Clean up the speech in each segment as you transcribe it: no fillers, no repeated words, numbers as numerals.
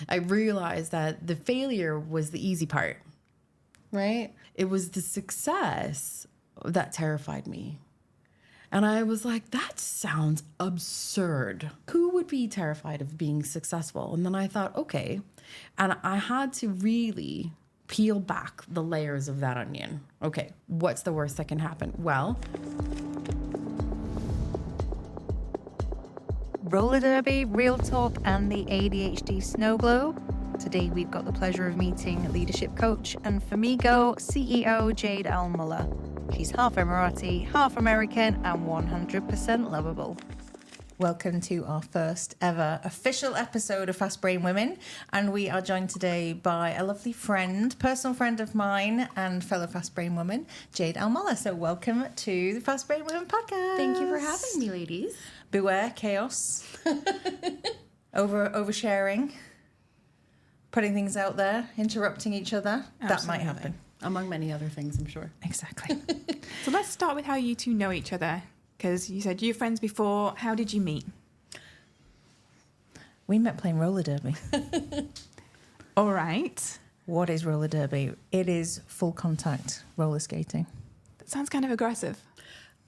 I realized that the failure was the easy part, right? It was the success that terrified me. And I was like, that sounds absurd. Who would be terrified of being successful? And then I thought, okay. And I had to really peel back the layers of that onion. Okay, what's the worst that can happen? Well, roller derby, real talk, and the ADHD snow globe. Today we've got the pleasure of meeting leadership coach and Famiigo CEO Jade Al Mulla. She's half Emirati, half American, and 100% lovable. Welcome to our first ever official episode of Fast Brain Women. And we are joined today by a lovely friend, personal friend of mine and fellow Fast Brain woman, Jade Al Mulla. So welcome to the Fast Brain Women podcast. thank you for having me, ladies. Beware chaos, oversharing, putting things out there, interrupting each other. Absolutely. That might happen. Among many other things, I'm sure. Exactly. So let's start with how you two know each other. Because you said you're friends before. How did you meet? We met playing roller derby. All right. What is roller derby? It is full contact roller skating. That sounds kind of aggressive.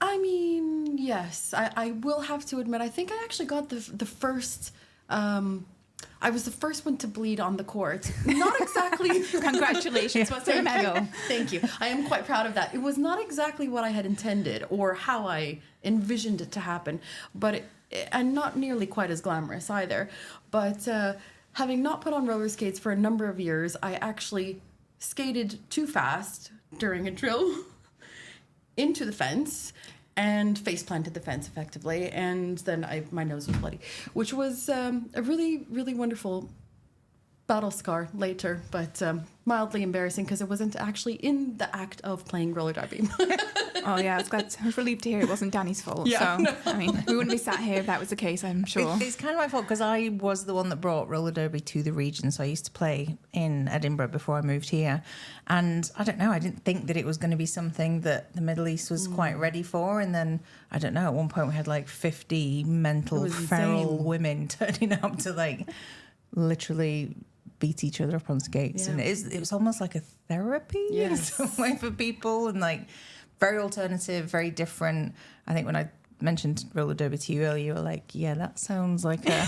I mean, yes, I will have to admit, I think I actually got the first, I was the first one to bleed on the court. Not exactly. Congratulations. What's the medal? Thank you. I am quite proud of that. It was not exactly what I had intended or how I envisioned it to happen, but and not nearly quite as glamorous either. But having not put on roller skates for a number of years, I actually skated too fast during a drill into the fence and face planted the fence effectively, and then my nose was bloody, which was a really, really wonderful battle scar later, but mildly embarrassing because it wasn't actually in the act of playing roller derby. Oh, yeah. I was relieved to hear it wasn't Danny's fault. Yeah, so, no. I mean, we wouldn't be sat here if that was the case, I'm sure. It's kind of my fault because I was the one that brought roller derby to the region. So I used to play in Edinburgh before I moved here. And I don't know, I didn't think that it was going to be something that the Middle East was quite ready for. And then, I don't know, at one point we had like 50 mental feral women turning up to like literally beat each other up on skates. Yeah. And it was almost like a therapy in some way for people, and like very alternative, very different. I think when I mentioned roller derby to you earlier, you were like, yeah, that sounds like that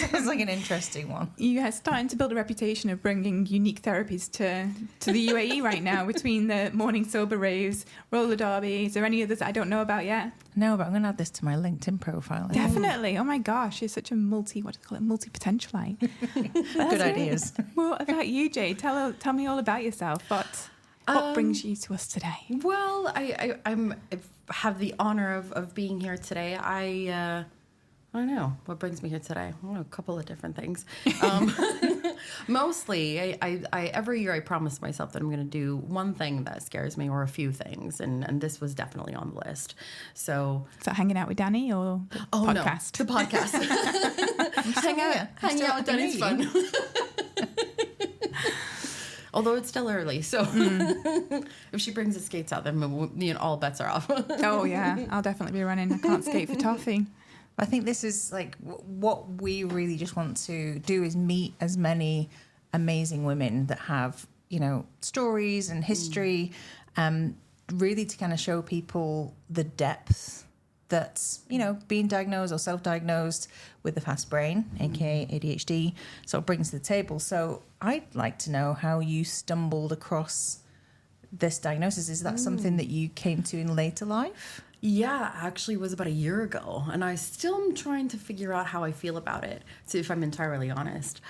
sounds like an interesting one. You are starting to build a reputation of bringing unique therapies to the UAE right now, between the morning sober raves, roller derby. Is there any others I don't know about yet? No, but I'm going to add this to my LinkedIn profile. Definitely. Oh my gosh, you're such a multi-potentialite. Good ideas. What about you, Jade? Tell me all about yourself. What brings you to us today? Well, I have the honor of being here today. I don't know what brings me here today. I don't know, a couple of different things. Mostly, I every year I promise myself that I'm going to do one thing that scares me or a few things, and this was definitely on the list. So, Is that hanging out with Danny or the podcast? No, the podcast. Hang out with Danny's fun. Although it's still early, so if she brings the skates out, then all bets are off. Oh yeah, I'll definitely be running. I can't skate for toffee. I think this is like what we really just want to do, is meet as many amazing women that have, stories and history, really to kind of show people the depth that's, being diagnosed or self-diagnosed with the fast brain, aka ADHD, sort of brings to the table. So I'd like to know how you stumbled across this diagnosis. Is that something that you came to in later life? Yeah, actually it was about a year ago, and I still am trying to figure out how I feel about it, if I'm entirely honest.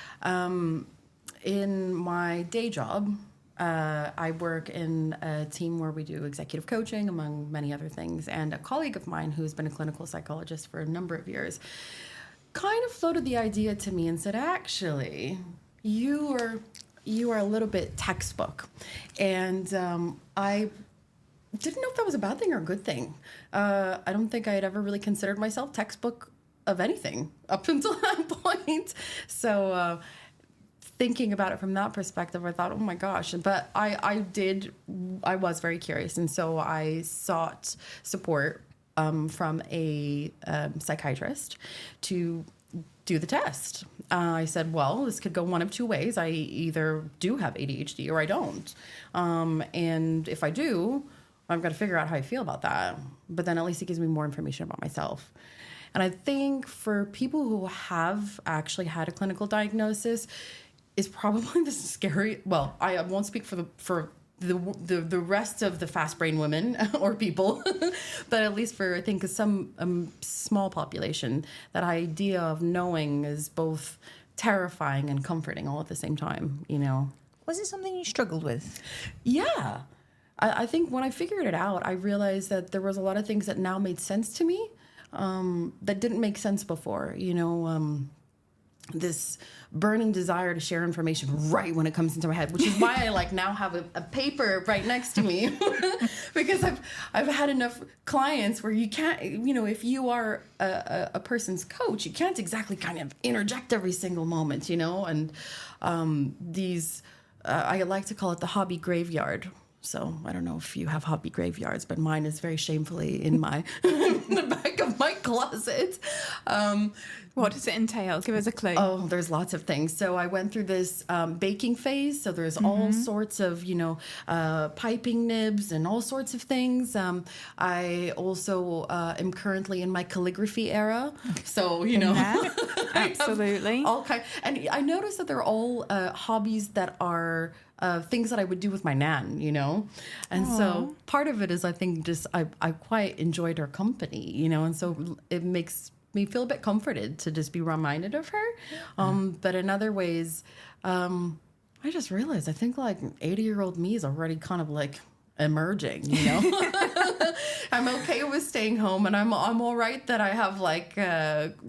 In my day job, I work in a team where we do executive coaching, among many other things, and a colleague of mine who's been a clinical psychologist for a number of years kind of floated the idea to me and said, actually, you are a little bit textbook. And I didn't know if that was a bad thing or a good thing. I don't think I had ever really considered myself textbook of anything up until that point. So thinking about it from that perspective, I thought, oh my gosh. But I was very curious. And so I sought support from a psychiatrist to do the test. I said, well, this could go one of two ways. I either do have ADHD or I don't. And if I do, I've got to figure out how I feel about that. But then at least it gives me more information about myself. And I think for people who have actually had a clinical diagnosis, is probably the scary. Well, I won't speak for the rest of the fast brain women or people, but at least for I think some small population, that idea of knowing is both terrifying and comforting all at the same time. You know, Was it something you struggled with? yeah. I think when I figured it out, I realized that there was a lot of things that now made sense to me that didn't make sense before. You know, this burning desire to share information right when it comes into my head, which is why I like now have a paper right next to me because I've had enough clients where you can't, you know, if you are a person's coach, you can't exactly kind of interject every single moment, you know, and I like to call it the hobby graveyard. So I don't know if you have hobby graveyards, but mine is very shamefully in the back of my closet. What does it entail? Give us a clue. Oh, there's lots of things. So I went through this baking phase. So there's all sorts of, you know, piping nibs and all sorts of things. I also am currently in my calligraphy era. So, you know. Absolutely. All kind. And I noticed that they're all hobbies that are things that I would do with my nan, you know? And so part of it is, I think, just I quite enjoyed her company, you know? And so it makes me feel a bit comforted to just be reminded of her. But in other ways, I just realized I think like 80-year-old me is already kind of like emerging, you know? I'm okay with staying home, and I'm all right that I have like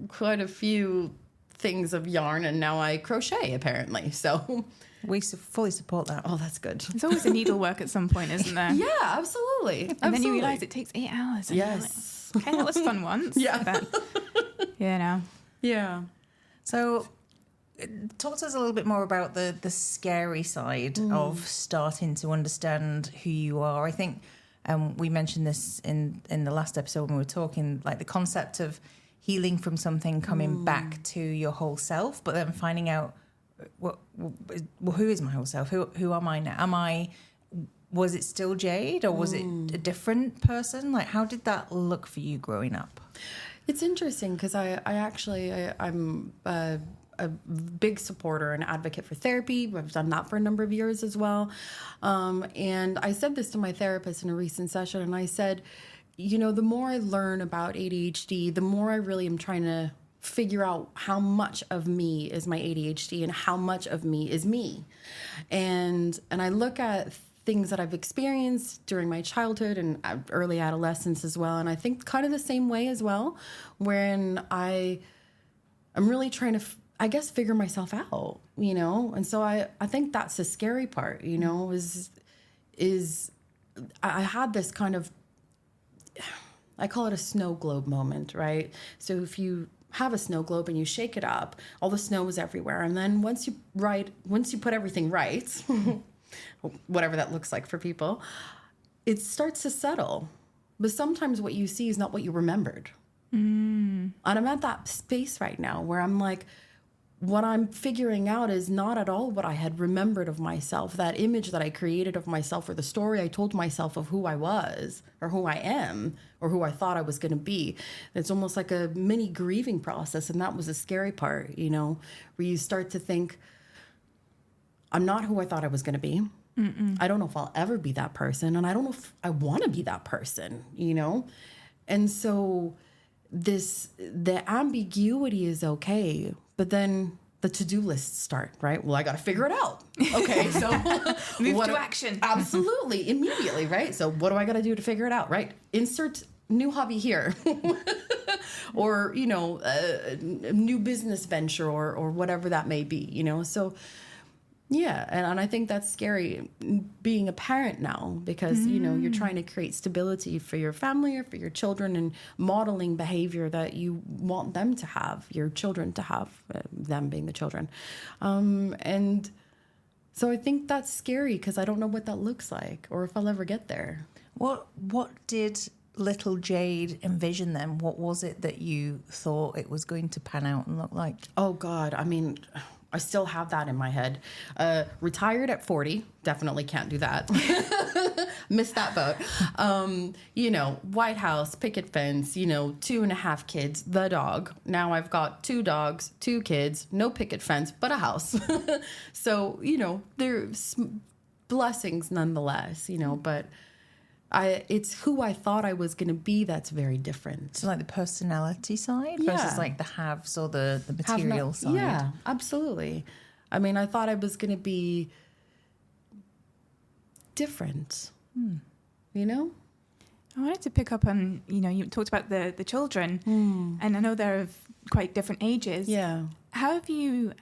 quite a few things of yarn, and now I crochet apparently. So We fully support that. oh, that's good. There's always a needlework at some point, isn't there? Yeah, absolutely. And then you realise it takes 8 hours. And you're Yes. like, okay, that was fun once. Yeah. But, you know. Yeah. So talk to us a little bit more about the scary side of starting to understand who you are. I think we mentioned this in the last episode when we were talking, like the concept of healing from something, coming back to your whole self, but then finding out who is my whole self? Who am I now? Was it still Jade, or was it a different person? Like, how did that look for you growing up? It's interesting because I'm a big supporter and advocate for therapy. I've done that for a number of years as well. And I said this to my therapist in a recent session, and I said, you know, the more I learn about ADHD, the more I really am trying to figure out how much of me is my ADHD and how much of me is me. And I look at things that I've experienced during my childhood and early adolescence as well. And I think kind of the same way as well, wherein I'm really trying to, I guess, figure myself out, you know? And so I think that's the scary part, you know, is I had this kind of, I call it a snow globe moment, right? So if you have a snow globe and you shake it up, all the snow is everywhere. And then once you put everything right, whatever that looks like for people, it starts to settle. But sometimes what you see is not what you remembered. And I'm at that space right now where I'm like, what I'm figuring out is not at all what I had remembered of myself, that image that I created of myself, or the story I told myself of who I was or who I am or who I thought I was going to be. It's almost like a mini grieving process. And that was the scary part, you know, where you start to think, I'm not who I thought I was going to be. I don't know if I'll ever be that person. And I don't know if I want to be that person, you know? And so the ambiguity is okay, but then the to-do lists start, right? Well, I got to figure it out. Okay, so Move to action. Absolutely, immediately, right? So what do I got to do to figure it out, right? Insert new hobby here. Or, you know, a new business venture or whatever that may be, you know? So yeah, and I think that's scary being a parent now because, you know, you're trying to create stability for your family or for your children and modeling behavior that you want them to have, your children to have, them being the children. And so I think that's scary because I don't know what that looks like or if I'll ever get there. What did little Jade envision then? What was it that you thought it was going to pan out and look like? Oh God, I mean, I still have that in my head. Retired at 40, definitely can't do that. Missed that boat. White House, picket fence, 2.5 kids, the dog. Now I've got 2 dogs, 2 kids, no picket fence, but a house. So, there's blessings nonetheless, but it's who I thought I was going to be that's very different. So like the personality side versus like the haves or the material side. Yeah, absolutely. I mean, I thought I was going to be different, I wanted to pick up on, you talked about the children, and I know they're of quite different ages. Yeah. How have you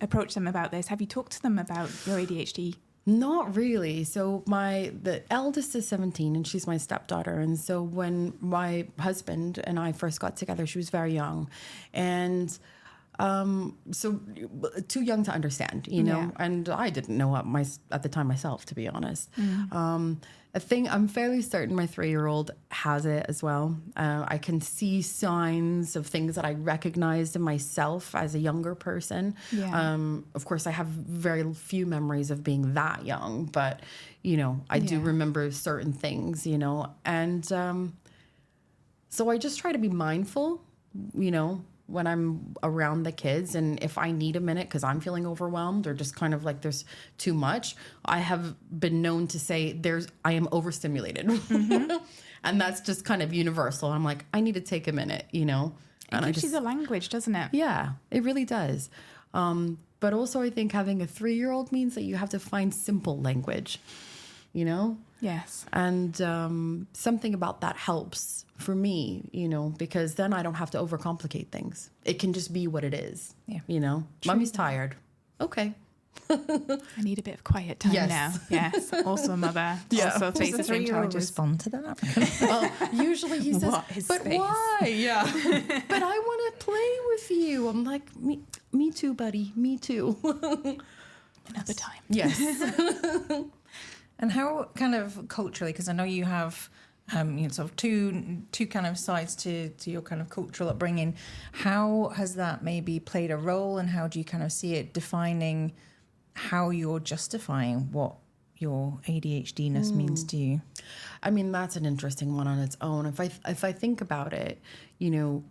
approached them about this? Have you talked to them about your ADHD? Not really. So the eldest is 17 and she's my stepdaughter. And so when my husband and I first got together, she was very young. And so too young to understand, Yeah. and I didn't know at the time myself, to be honest. I'm fairly certain my 3-year-old has it as well. I can see signs of things that I recognized in myself as a younger person. Yeah. Of course, I have very few memories of being that young, but, I do remember certain things, and so I just try to be mindful, when I'm around the kids, and if I need a minute because I'm feeling overwhelmed or just kind of like there's too much, I have been known to say I am overstimulated. And that's just kind of universal. I'm like, I need to take a minute, It gives you the language, doesn't it? Yeah, it really does. But also I think having a 3-year-old means that you have to find simple language, Yes. And something about that helps for me, because then I don't have to overcomplicate things. It can just be what it is, Mommy's tired. Okay. I need a bit of quiet time now. Yes. Also a mother. Yeah. Also faces the same challenges. Respond to that? Well, usually he says, What is but space? why? Yeah. But I want to play with you. I'm like, me too, buddy. Me too. Another time. Yes. And how kind of culturally, because I know you have sort of two kind of sides to your kind of cultural upbringing. How has that maybe played a role, and how do you kind of see it defining how you're justifying what your ADHD-ness means to you? I mean, that's an interesting one on its own. If I think about it,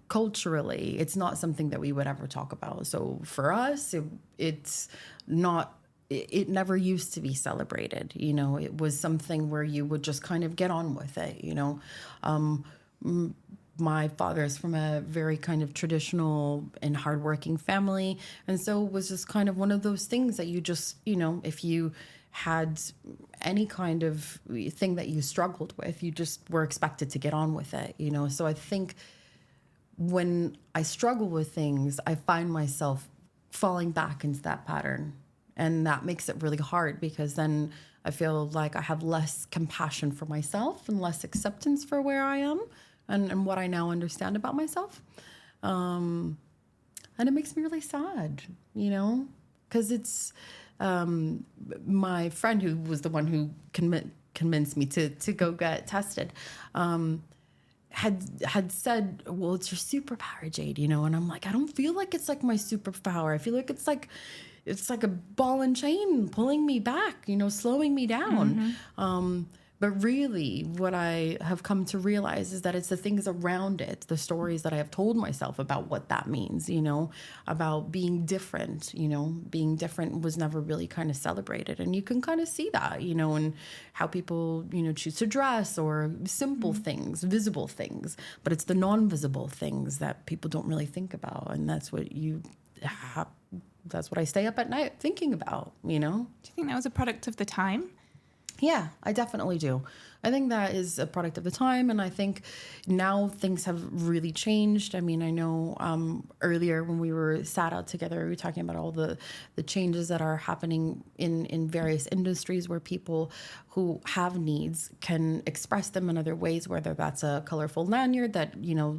culturally, it's not something that we would ever talk about. So for us, it's not. It never used to be celebrated. It was something where you would just kind of get on with it. My father is from a very kind of traditional and hardworking family. And so it was just kind of one of those things that you just, if you had any kind of thing that you struggled with, you just were expected to get on with it, So I think when I struggle with things, I find myself falling back into that pattern. And that makes it really hard, because then I feel like I have less compassion for myself and less acceptance for where I am and what I now understand about myself. And it makes me really sad, because it's my friend who was the one who convinced me to go get tested. Had said, well, it's your superpower, Jade, and I'm like, I don't feel like it's like my superpower. I feel like it's like a ball and chain pulling me back, slowing me down. But really what I have come to realize is that it's the things around it, the stories that I have told myself about what that means, about being different. Being different was never really kind of celebrated. And you can kind of see that, and how people, choose to dress, or simple things, visible things. But it's the non-visible things that people don't really think about. And that's what that's what I stay up at night thinking about, Do you think that was a product of the time? Yeah, I definitely do. I think that is a product of the time, and I think now things have really changed. I mean, I know earlier when we were sat out together, we were talking about all the changes that are happening in various industries where people who have needs can express them in other ways, whether that's a colorful lanyard that,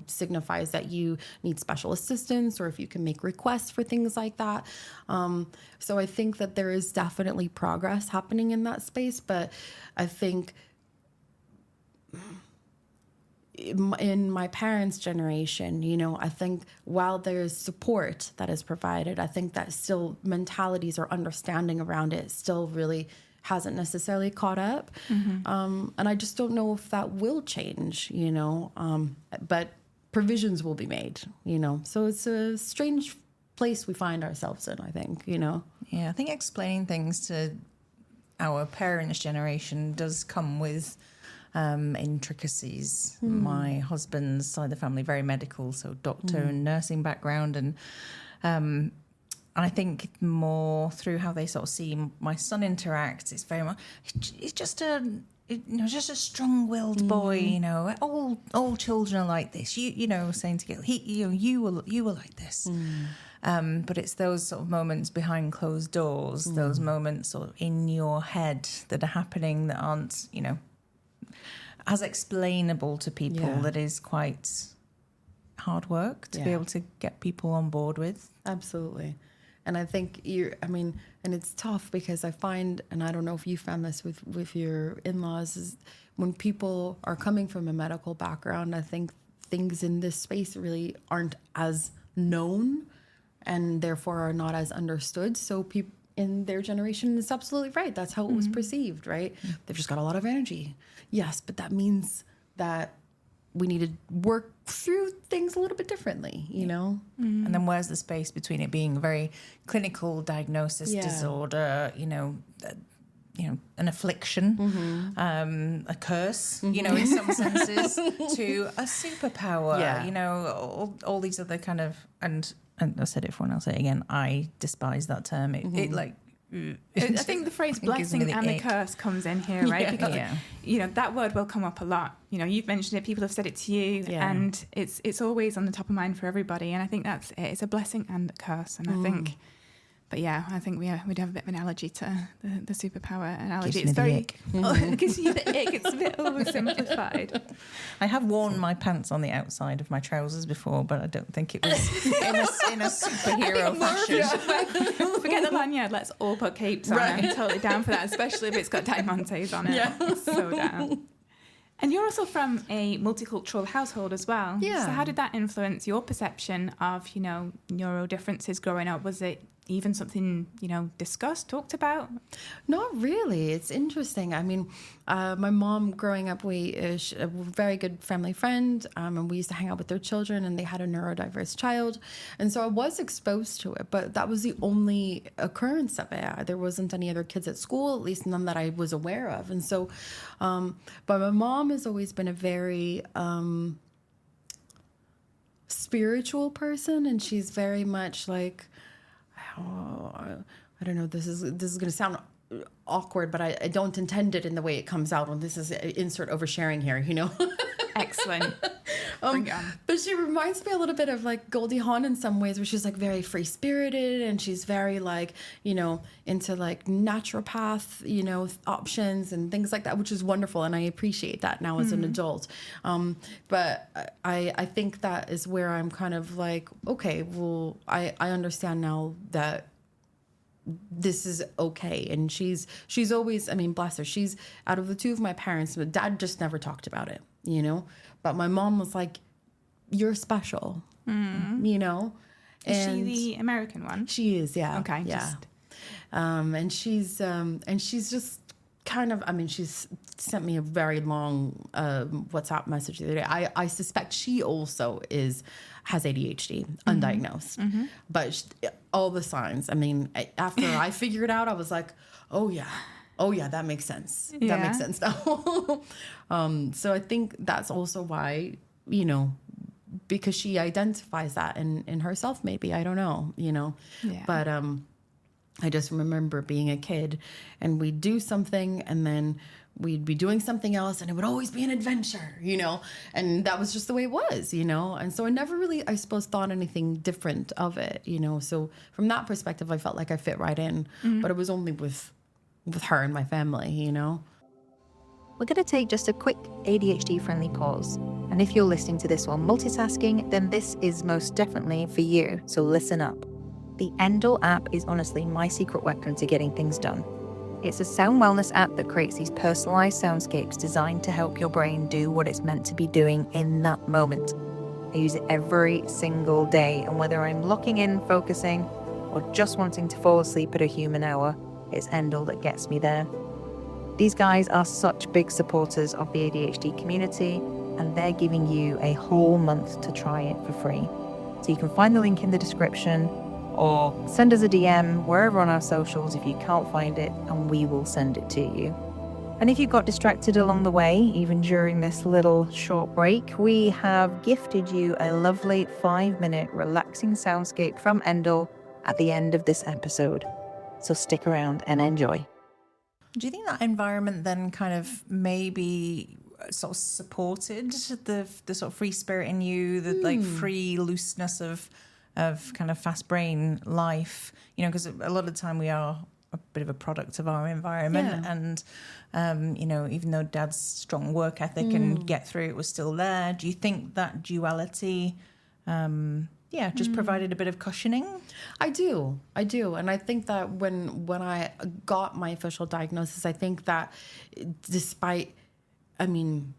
signifies that you need special assistance, or if you can make requests for things like that. So I think that there is definitely progress happening in that space, but I think in my parents' generation, you know, I think while there's support that is provided, I think that still mentalities or understanding around it still really hasn't necessarily caught up. And I just don't know if that will change, you know, but provisions will be made, you know. So it's a strange place we find ourselves in, I think, you know. Yeah, I think explaining things to our parents' generation does come with intricacies. My husband's side of the family, very medical, so doctor and nursing background. And I think more through how they sort of see my son interact, it's very much, it's just just a strong-willed boy, you know. All children are like this. You know, saying to Gail, you were like this. But it's those sort of moments behind closed doors, those moments sort of in your head that are happening that aren't, you know, as explainable to people. That is quite hard work to be able to get people on board with. Absolutely. And I think and it's tough because I find, and I don't know if you found this with your in-laws, is when people are coming from a medical background, I think things in this space really aren't as known and therefore are not as understood. So people in their generation, it's absolutely right. That's how it was perceived, right? They've just got a lot of energy. Yes, but that means that we need to work through things a little bit differently, you know? And then where's the space between it being a very clinical diagnosis, disorder, you know, an affliction, a curse, you know, in some senses, to a superpower, you know, all these other kind of, and I said it before and I'll say it again, I despise that term. It like... I think the phrase blessing and the curse comes in here, right? Because you know, that word will come up a lot. You know, you've mentioned it, people have said it to you, and it's always on the top of mind for everybody. And I think that's it. It's a blessing and a curse. And I think, but yeah, I think we'd have a bit of an allergy to the superpower analogy. Gives me the ick. It gives you the ick. It's a bit oversimplified. I have worn my pants on the outside of my trousers before, but I don't think it was in a superhero fashion. Forget the lanyard. Let's all put capes on. I'm totally down for that, especially if it's got diamantes on it. Yeah. So down. And you're also from a multicultural household as well. Yeah. So how did that influence your perception of, you know, neuro differences growing up? Was it even something, you know, discussed, talked about? Not really. It's interesting. I mean, my mom growing up, a very good family friend, and we used to hang out with their children, and they had a neurodiverse child. And so I was exposed to it, but that was the only occurrence of it. There wasn't any other kids at school, at least none that I was aware of. And so, but my mom has always been a very spiritual person, and she's very much like, I don't know, this is going to sound awkward, but I don't intend it in the way it comes out when this is insert oversharing here, you know. Excellent. Bring it on. But she reminds me a little bit of like Goldie Hawn in some ways, where she's like very free spirited, and she's very like, you know, into like naturopath, you know, options and things like that, which is wonderful. And I appreciate that now as an adult. But I think that is where I'm kind of like, okay, well, I understand now that this is okay. And she's always, I mean, bless her, she's out of the two of my parents, but dad just never talked about it, you know, but my mom was like, you're special, you know. Is she the American one? She is, yeah. Okay, yeah. And she's just kind of, I mean, she's sent me a very long WhatsApp message the other day. I suspect she also has ADHD, undiagnosed, but all the signs. I mean, after I figured it out, I was like, oh yeah, that makes sense. That makes sense now. So I think that's also why, you know, because she identifies that in herself, maybe, I don't know, you know, but I just remember being a kid and we'd do something and then we'd be doing something else and it would always be an adventure, you know, and that was just the way it was, you know. And so I never really, I suppose, thought anything different of it, you know. So from that perspective, I felt like I fit right in, but it was only with her and my family, you know. We're going to take just a quick ADHD-friendly pause. And if you're listening to this while multitasking, then this is most definitely for you, so listen up. The Endel app is honestly my secret weapon to getting things done. It's a sound wellness app that creates these personalized soundscapes designed to help your brain do what it's meant to be doing in that moment. I use it every single day, and whether I'm locking in, focusing, or just wanting to fall asleep at a human hour, it's Endel that gets me there. These guys are such big supporters of the ADHD community, and they're giving you a whole month to try it for free. So you can find the link in the description, or send us a DM wherever on our socials if you can't find it, and we will send it to you. And if you got distracted along the way, even during this little short break, we have gifted you a lovely 5-minute relaxing soundscape from Endel at the end of this episode. So stick around and enjoy. Do you think that environment then kind of maybe sort of supported the sort of free spirit in you, the like free looseness of kind of fast brain life? You know, because a lot of the time we are a bit of a product of our environment, and you know, even though Dad's strong work ethic and get through it was still there, do you think that duality just provided a bit of cushioning? I do, and I think that when I got my official diagnosis, I think that despite, I think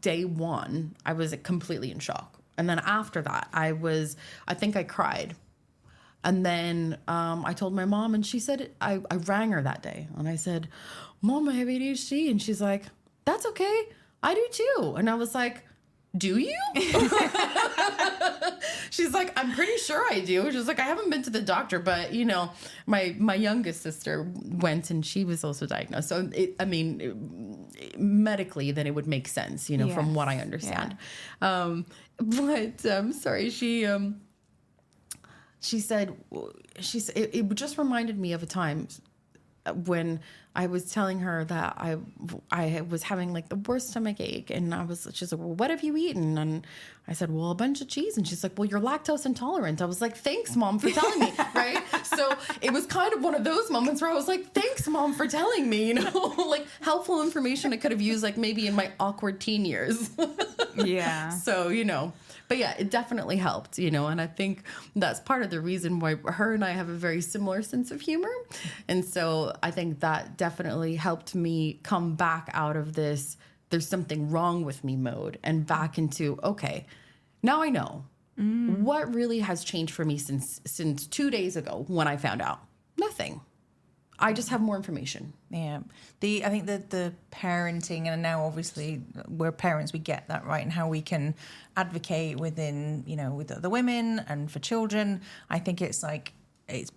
day one I was completely in shock, and then after that I think I cried. And then I told my mom, and she said, I rang her that day, and I said, Mom, I have ADHD. And she's like, that's okay. I do too. And I was like, do you? She's like, I'm pretty sure I do. She's like, I haven't been to the doctor, but, you know, my youngest sister went, and she was also diagnosed. So, medically, then it would make sense, you know, from what I understand. Yeah. Sorry, she said, it just reminded me of a time when I was telling her that I was having like the worst stomach ache, and she's like, well, what have you eaten? And I said, well, a bunch of cheese. And she's like, well, you're lactose intolerant. I was like, thanks, Mom, for telling me, right? So it was kind of one of those moments where I was like, thanks, Mom, for telling me, you know, like helpful information I could have used like maybe in my awkward teen years. Yeah. So, you know. But yeah, it definitely helped, you know, and I think that's part of the reason why her and I have a very similar sense of humor. And so I think that definitely helped me come back out of this there's something wrong with me mode and back into, okay, now I know. What really has changed for me since 2 days ago when I found out? Nothing. I just have more information. Yeah. I think that the parenting, and now obviously we're parents, we get that, right? And how we can advocate within, you know, with other women and for children. I think it's like, it's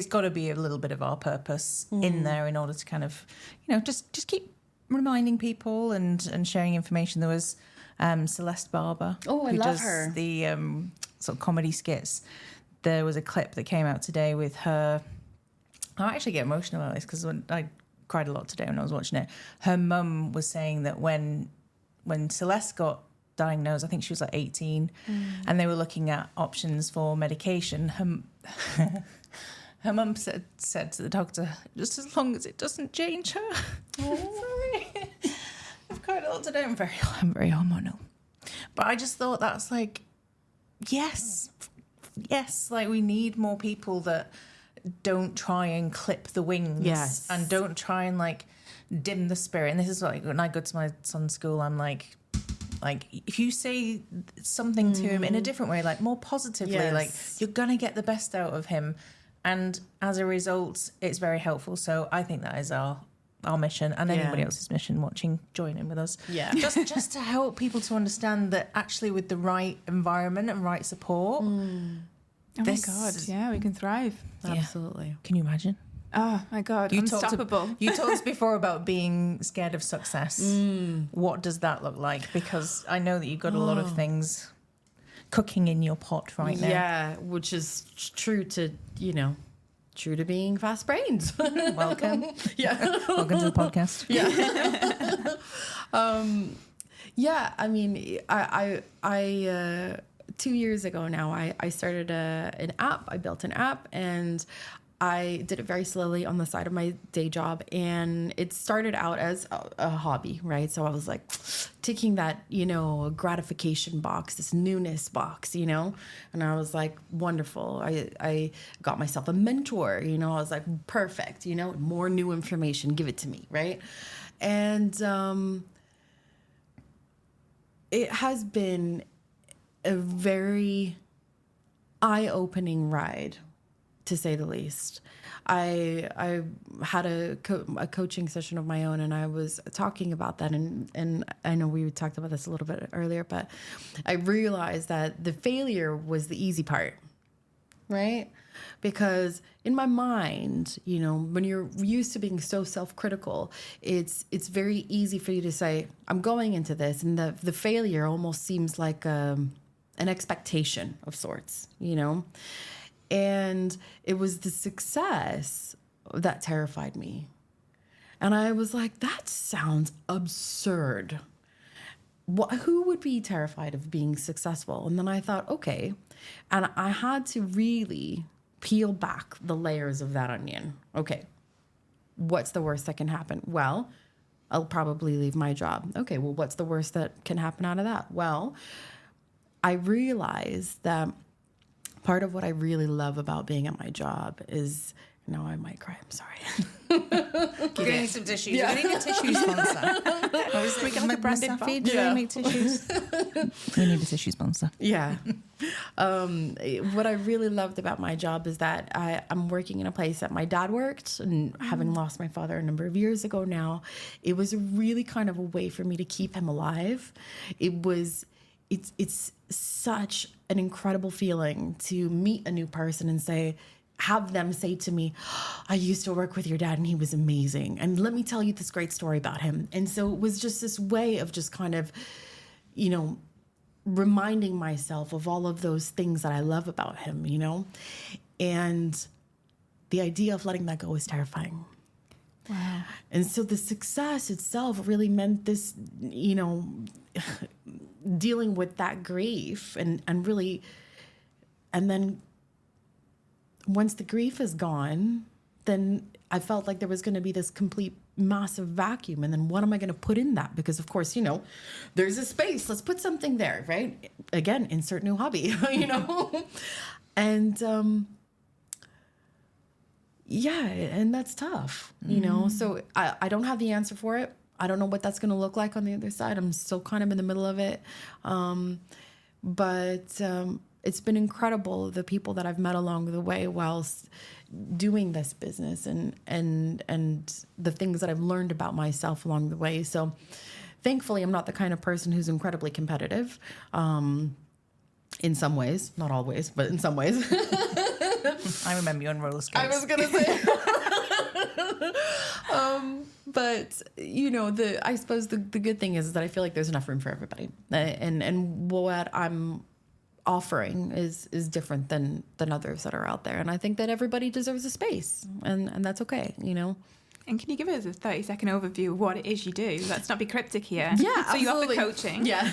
got to be a little bit of our purpose in there in order to kind of, you know, just keep reminding people and sharing information. There was Celeste Barber. Oh, I who love does her. The sort of comedy skits. There was a clip that came out today with her. I actually get emotional about this because I cried a lot today when I was watching it. Her mum was saying that when Celeste got diagnosed, I think she was like 18, and they were looking at options for medication. Her mum said to the doctor, just as long as it doesn't change her. Oh. Sorry. I've cried a lot today. I'm very hormonal. But I just thought that's like, yes, like we need more people that don't try and clip the wings, and don't try and like dim the spirit. And this is like when I go to my son's school, I'm like if you say something to him in a different way, like more positively, like you're gonna get the best out of him, and as a result it's very helpful. So I think that is our mission, and anybody else's mission watching, join in with us. Just to help people to understand that actually with the right environment and right support, oh my God, yeah, we can thrive. Absolutely. Can you imagine? Oh my God, unstoppable. You talked us before about being scared of success. What does that look like? Because I know that you've got a lot of things cooking in your pot right now. Yeah, which is true to being fast brains. Welcome. Welcome to the podcast. I mean, I 2 years ago now, I started an app. I built an app, and I did it very slowly on the side of my day job, and it started out as a hobby, right? So I was like ticking that, gratification box, this newness box, and I was like, wonderful. I got myself a mentor, I was like, perfect, more new information, give it to me, right? And it has been a very eye-opening ride, to say the least. I had a coaching session of my own, and I was talking about that, and I know we talked about this a little bit earlier, but I realized that the failure was the easy part, right? Because in my mind, when you're used to being so self-critical, it's very easy for you to say, I'm going into this, and the failure almost seems like an expectation of sorts, And it was the success that terrified me. And I was like, that sounds absurd. Who would be terrified of being successful? And then I thought, okay. And I had to really peel back the layers of that onion. Okay, what's the worst that can happen? Well, I'll probably leave my job. Okay, well, what's the worst that can happen out of that? Well, I realized that part of what I really love about being at my job is, I might cry, I'm sorry. We're going to need some tissues. Yeah. We need a tissue sponsor. We can have a branded box. Do they make tissues? We need a tissue sponsor. Yeah. What I really loved about my job is that I'm working in a place that my dad worked, and having lost my father a number of years ago now, it was really kind of a way for me to keep him alive. It's such an incredible feeling to meet a new person and have them say to me, I used to work with your dad and he was amazing. And let me tell you this great story about him. And so it was just this way of just kind of, reminding myself of all of those things that I love about him, And the idea of letting that go was terrifying. Wow. And so the success itself really meant this, dealing with that grief and then once the grief is gone, then I felt like there was going to be this complete massive vacuum. And then what am I going to put in that? Because of course, there's a space, let's put something there, right? Again, insert new hobby, and, and that's tough, so I don't have the answer for it. I don't know what that's going to look like on the other side. I'm still kind of in the middle of it. But it's been incredible, the people that I've met along the way whilst doing this business and the things that I've learned about myself along the way. So thankfully, I'm not the kind of person who's incredibly competitive. In some ways, not always, but in some ways. I remember you on roller skates. I was going to say. But I suppose the good thing is that I feel like there's enough room for everybody, and what I'm offering is different than others that are out there, and I think that everybody deserves a space, and that's okay, And can you give us a 30-second overview of what it is you do? Let's not be cryptic here. Yeah, so absolutely. You offer coaching. Yeah.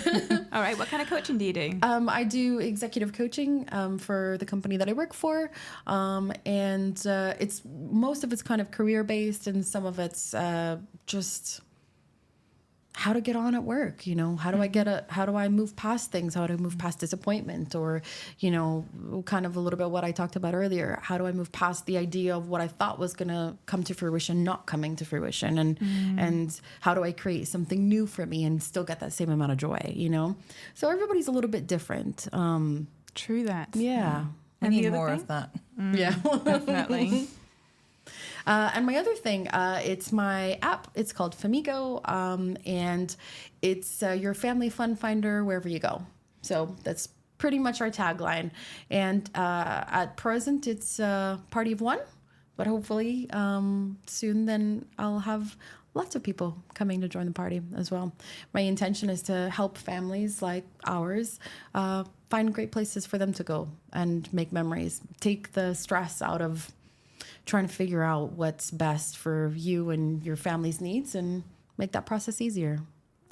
All right. What kind of coaching do you do? I do executive coaching for the company that I work for, and it's most of it's kind of career based, and some of it's just how to get on at work. How do I move past things? How do I move past disappointment, or kind of a little bit what I talked about earlier. How do I move past the idea of what I thought was going to come to fruition not coming to fruition, and how do I create something new for me and still get that same amount of joy? So everybody's a little bit different. True that. Yeah. We need more of that. Yeah, definitely. And my other thing, it's my app. It's called Famiigo, and it's your family fun finder wherever you go. So that's pretty much our tagline. And at present, it's a party of one, but hopefully soon then I'll have lots of people coming to join the party as well. My intention is to help families like ours find great places for them to go and make memories, take the stress out of trying to figure out what's best for you and your family's needs, and make that process easier.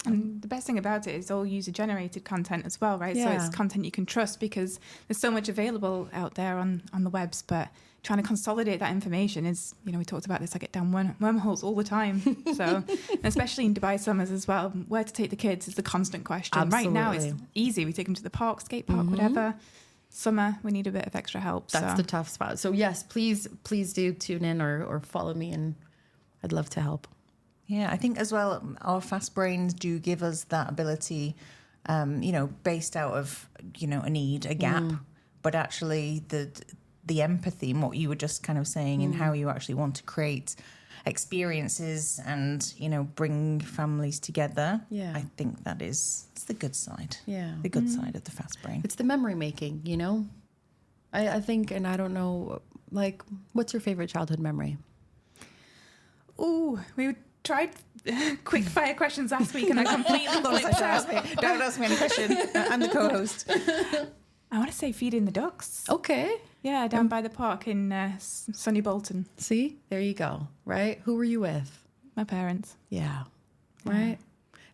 And the best thing about it is all user-generated content as well, right? So it's content you can trust because there's so much available out there on the webs, but trying to consolidate that information is, we talked about this, I get down wormholes all the time. So, especially in Dubai summers as well, where to take the kids is the constant question. Absolutely. Right now it's easy. We take them to the park, skate park, whatever. Summer, we need a bit of extra help. That's the tough spot. So yes, please do tune in or follow me, and I'd love to help. Yeah, I think as well, our fast brains do give us that ability, based out of, a need, a gap, but actually the empathy and what you were just kind of saying and how you actually want to create experiences and, bring families together. Yeah. I think it's the good side. Yeah. The good side of the fast brain. It's the memory making, I think, and I don't know, like, what's your favorite childhood memory? Oh, we tried quick fire questions last week and I completely flipped out. Don't ask me any question. I'm the co-host. I want to say feeding the ducks. Okay. Yeah, down by the park in sunny Bolton. See, there you go. Right? Who were you with? My parents. Yeah. Right?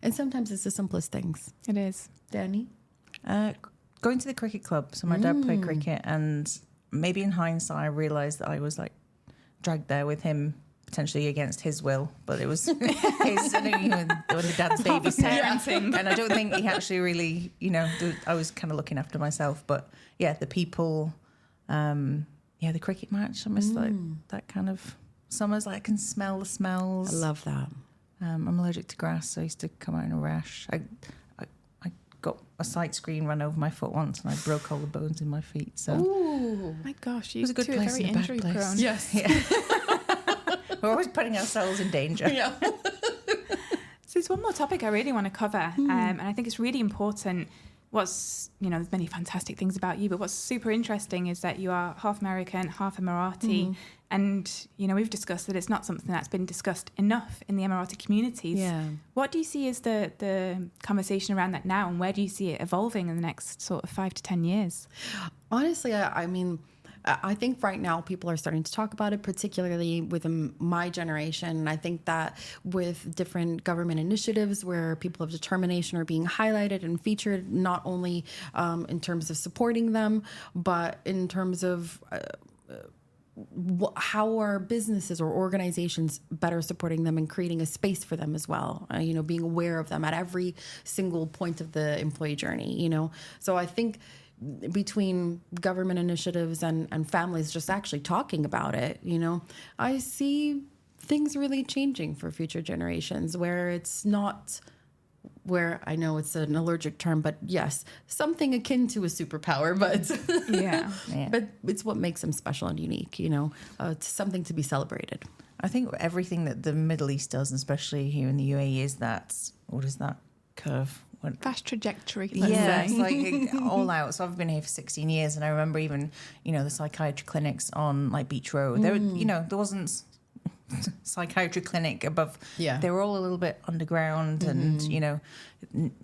And sometimes it's the simplest things. It is. Danny? Going to the cricket club. So my dad played cricket, and maybe in hindsight I realised that I was like dragged there with him, potentially against his will, but it was his, when the dad's babysitting. And I don't think he actually really, I was kind of looking after myself. But yeah, the people, the cricket match, I miss like that kind of summers. Like I can smell the smells. I love that. I'm allergic to grass, so I used to come out in a rash. I got a sight screen run over my foot once, and I broke all the bones in my feet. So, oh my gosh, you it was a good place, very injury prone. Yes. Yeah. We're always putting ourselves in danger. Yeah. So there's one more topic I really want to cover, and I think it's really important. There's many fantastic things about you, but what's super interesting is that you are half American, half Emirati, and we've discussed that it's not something that's been discussed enough in the Emirati communities. Yeah. What do you see as the conversation around that now, and where do you see it evolving in the next sort of 5 to 10 years? Honestly, I think right now people are starting to talk about it, particularly within my generation. I think that with different government initiatives where people of determination are being highlighted and featured, not only in terms of supporting them, but in terms of how are businesses or organizations better supporting them and creating a space for them as well, being aware of them at every single point of the employee journey, So I think between government initiatives and families just actually talking about it, I see things really changing for future generations where it's not, where I know it's an allergic term, but yes, something akin to a superpower, but yeah. But it's what makes them special and unique, it's something to be celebrated. I think everything that the Middle East does, especially here in the UAE, is that, what is that curve? Fast trajectory. It's like all out. So I've been here for 16 years, and I remember even, the psychiatry clinics on like Beach Road. There, there wasn't psychiatry clinic above. Yeah, they were all a little bit underground, and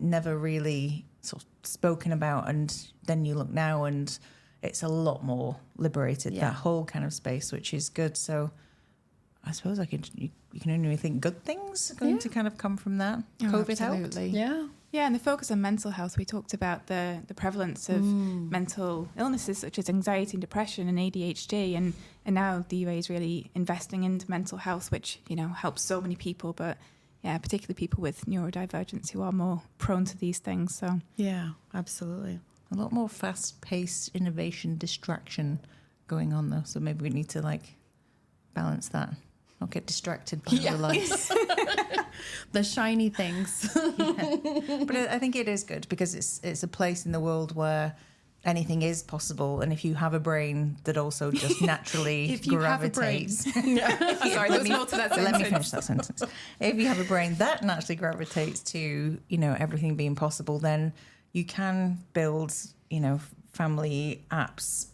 never really sort of spoken about. And then you look now, and it's a lot more liberated. Yeah. That whole kind of space, which is good. So I suppose you can only think good things are going to kind of come from that. COVID helped. Yeah. Yeah, and the focus on mental health, we talked about the prevalence of mental illnesses such as anxiety and depression and ADHD, and now the UAE is really investing into mental health, which, helps so many people, but yeah, particularly people with neurodivergence who are more prone to these things. So yeah, absolutely. A lot more fast-paced innovation distraction going on though, so maybe we need to balance that. Not get distracted by the lights. The shiny things. But I think it is good because it's a place in the world where anything is possible, and if you have a brain that also just naturally if you gravitates. Have a brain. Sorry, there's more to that sentence. Let me finish that sentence. If you have a brain that naturally gravitates to, everything being possible, then you can build, family apps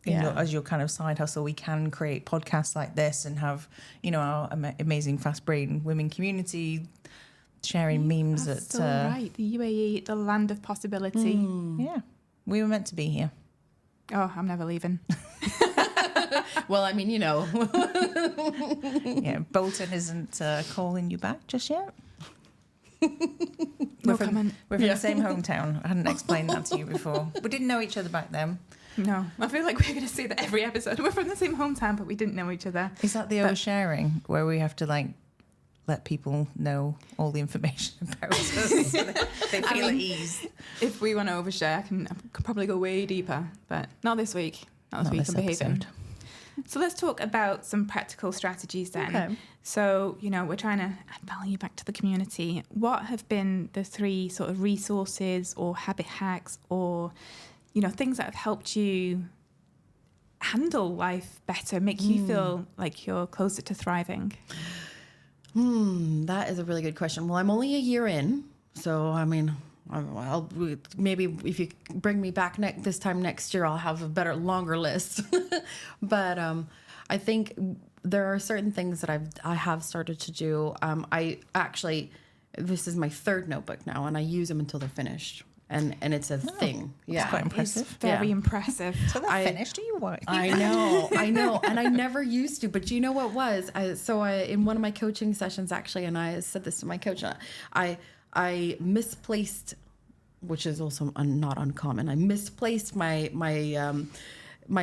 as your kind of side hustle. We can create podcasts like this and have, our amazing fast brain women community sharing memes. That's so right. The UAE, the land of possibility. Yeah, we were meant to be here. Oh, I'm never leaving. Well, Yeah, Bolton isn't calling you back just yet. No comment. We're from the same hometown. I hadn't explained that to you before. We didn't know each other back then. No, I feel like we're going to say that every episode. We're from the same hometown, but we didn't know each other. Is that the oversharing where we have to like let people know all the information about us so that they feel at ease? If we want to overshare, I can probably go way deeper, but not this week. Not this week. I'm behaving. So let's talk about some practical strategies then. Okay. So, we're trying to add value back to the community. What have been the 3 sort of resources or habit hacks or, things that have helped you handle life better, make you feel like you're closer to thriving? That is a really good question. Well, I'm only a year in, so I mean, I'll maybe if you bring me back this time next year, I'll have a better, longer list. But I think there are certain things that I have started to do. I actually, this is my 3rd notebook now, and I use them until they're finished. And it's a thing. Yeah. It's quite impressive. It's very impressive. So they're finished. Do you work? I know. And I never used to. But you know what was? In one of my coaching sessions, actually, and I said this to my coach, I misplaced, which is also not uncommon. I misplaced my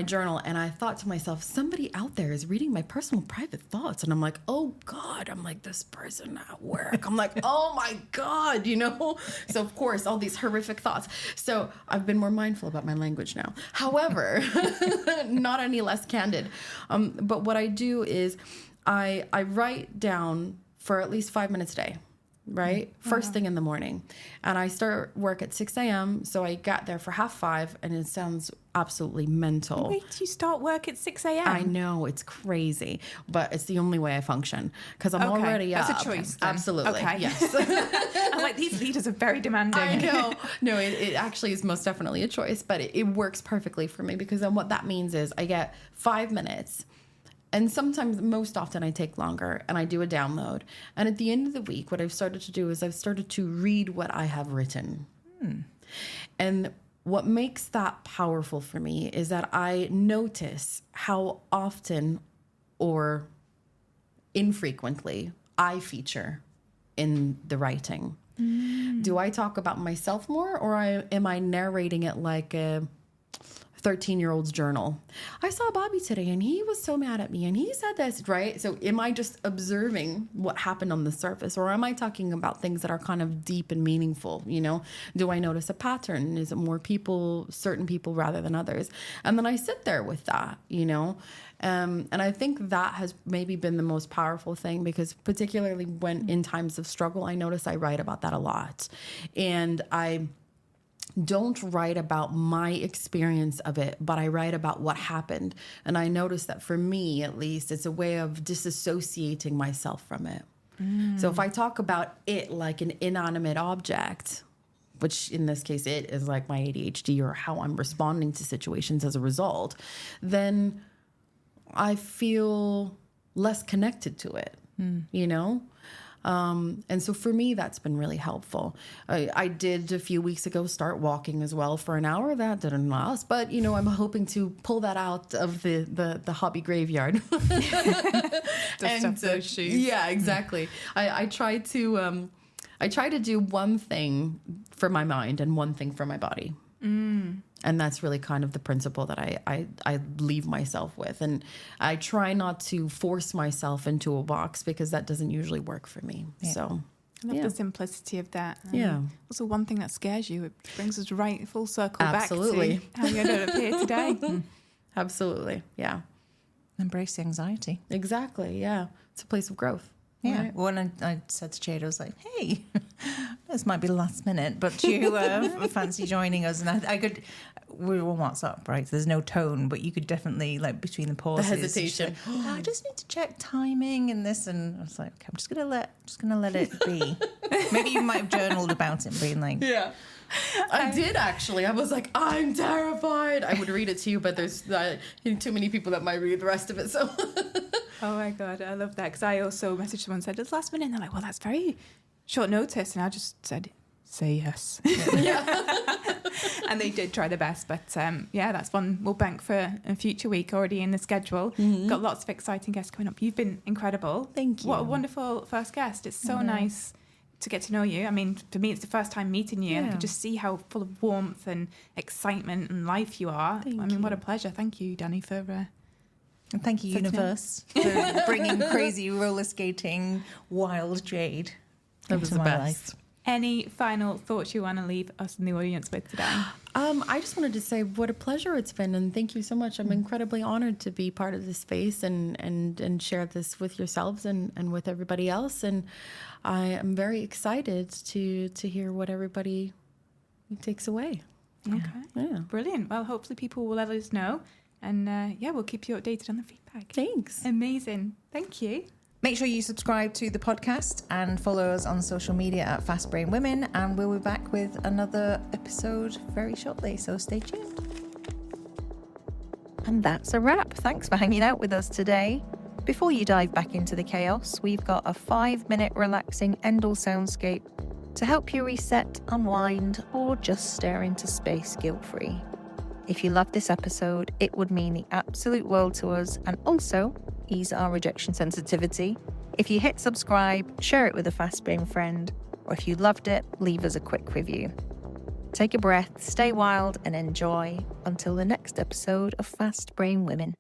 journal, and I thought to myself, somebody out there is reading my personal private thoughts. And I'm like, oh God, I'm like, this person at work. I'm like, oh my God, So of course, all these horrific thoughts. So I've been more mindful about my language now. However, not any less candid. But what I do is I write down for at least 5 minutes a day. Right? First thing in the morning. And I start work at 6 a.m. So I got there for 4:30, and it sounds absolutely mental. Wait, you start work at 6 a.m.? I know, it's crazy, but it's the only way I function because I'm already up. That's a choice then. Absolutely. Okay. Yes. I'm like, these leaders are very demanding. I know. No, it actually is most definitely a choice, but it works perfectly for me because then what that means is I get 5 minutes. And sometimes, most often, I take longer and I do a download. And at the end of the week, what I've started to do is I've started to read what I have written. And what makes that powerful for me is that I notice how often or infrequently I feature in the writing. Do I talk about myself more, or am I narrating it like a 13-year-old's journal? I saw Bobby today and he was so mad at me and he said this, right? So am I just observing what happened on the surface, or am I talking about things that are kind of deep and meaningful? Do I notice a pattern? Is it more certain people rather than others? And then I sit there with that, and I think that has maybe been the most powerful thing, because particularly when in times of struggle, I notice I write about that a lot. And I don't write about my experience of it, but I write about what happened. And I notice that for me, at least, it's a way of disassociating myself from it. So if I talk about it like an inanimate object, which in this case, it is like my ADHD or how I'm responding to situations as a result, then I feel less connected to it, And so for me, that's been really helpful. I did a few weeks ago start walking as well for an hour. That didn't last, but I'm hoping to pull that out of the hobby graveyard. Dust off those shoes. Yeah, exactly. I try to do one thing for my mind and one thing for my body. And that's really kind of the principle that I leave myself with. And I try not to force myself into a box, because that doesn't usually work for me. Yeah. So I love the simplicity of that. Yeah. Also, one thing that scares you, it brings us right full circle Absolutely. back to how you ended up here today. Absolutely. Yeah. Embrace the anxiety. Exactly. Yeah. It's a place of growth. Yeah. Right. When I said to Jade, I was like, hey, this might be last minute, but you fancy joining us? And I could, we're on WhatsApp, right? So there's no tone, but you could definitely, like, between the pauses. The hesitation. Like, I just need to check timing and this. And I was like, okay, I'm just going to let it be. Maybe you might have journaled about it, being like, yeah. I did actually. I was like, I'm terrified. I would read it to you, but there's too many people that might read the rest of it. So, oh my God, I love that. Because I also messaged someone and said, it's last minute. And they're like, well, that's very short notice. And I just said, say yes. yeah. And they did try their best. But yeah, that's one we'll bank for a future week already in the schedule. Got lots of exciting guests coming up. You've been incredible. Thank you. What a wonderful first guest. It's so nice to get to know you. I mean, for me, it's the first time meeting you, and I can just see how full of warmth and excitement and life you are. What a pleasure. Thank you, Danny, for... and thank you, Universe, for bringing crazy roller skating, wild Jade into my life. Any final thoughts you want to leave us in the audience with today? I just wanted to say what a pleasure it's been, and thank you so much. I'm incredibly honored to be part of this space and share this with yourselves and with everybody else. And I am very excited to hear what everybody takes away. Okay. Yeah. Brilliant. Well, hopefully people will let us know. And we'll keep you updated on the feedback. Thanks. Amazing. Thank you. Make sure you subscribe to the podcast and follow us on social media at Fast Brain Women, and we'll be back with another episode very shortly, so stay tuned. And that's a wrap. Thanks for hanging out with us today. Before you dive back into the chaos, we've got a 5-minute relaxing end-all soundscape to help you reset, unwind, or just stare into space guilt-free. If you loved this episode, it would mean the absolute world to us, and also ease our rejection sensitivity. If you hit subscribe, share it with a fast brain friend, or if you loved it, leave us a quick review. Take a breath, stay wild, and enjoy until the next episode of Fast Brain Women.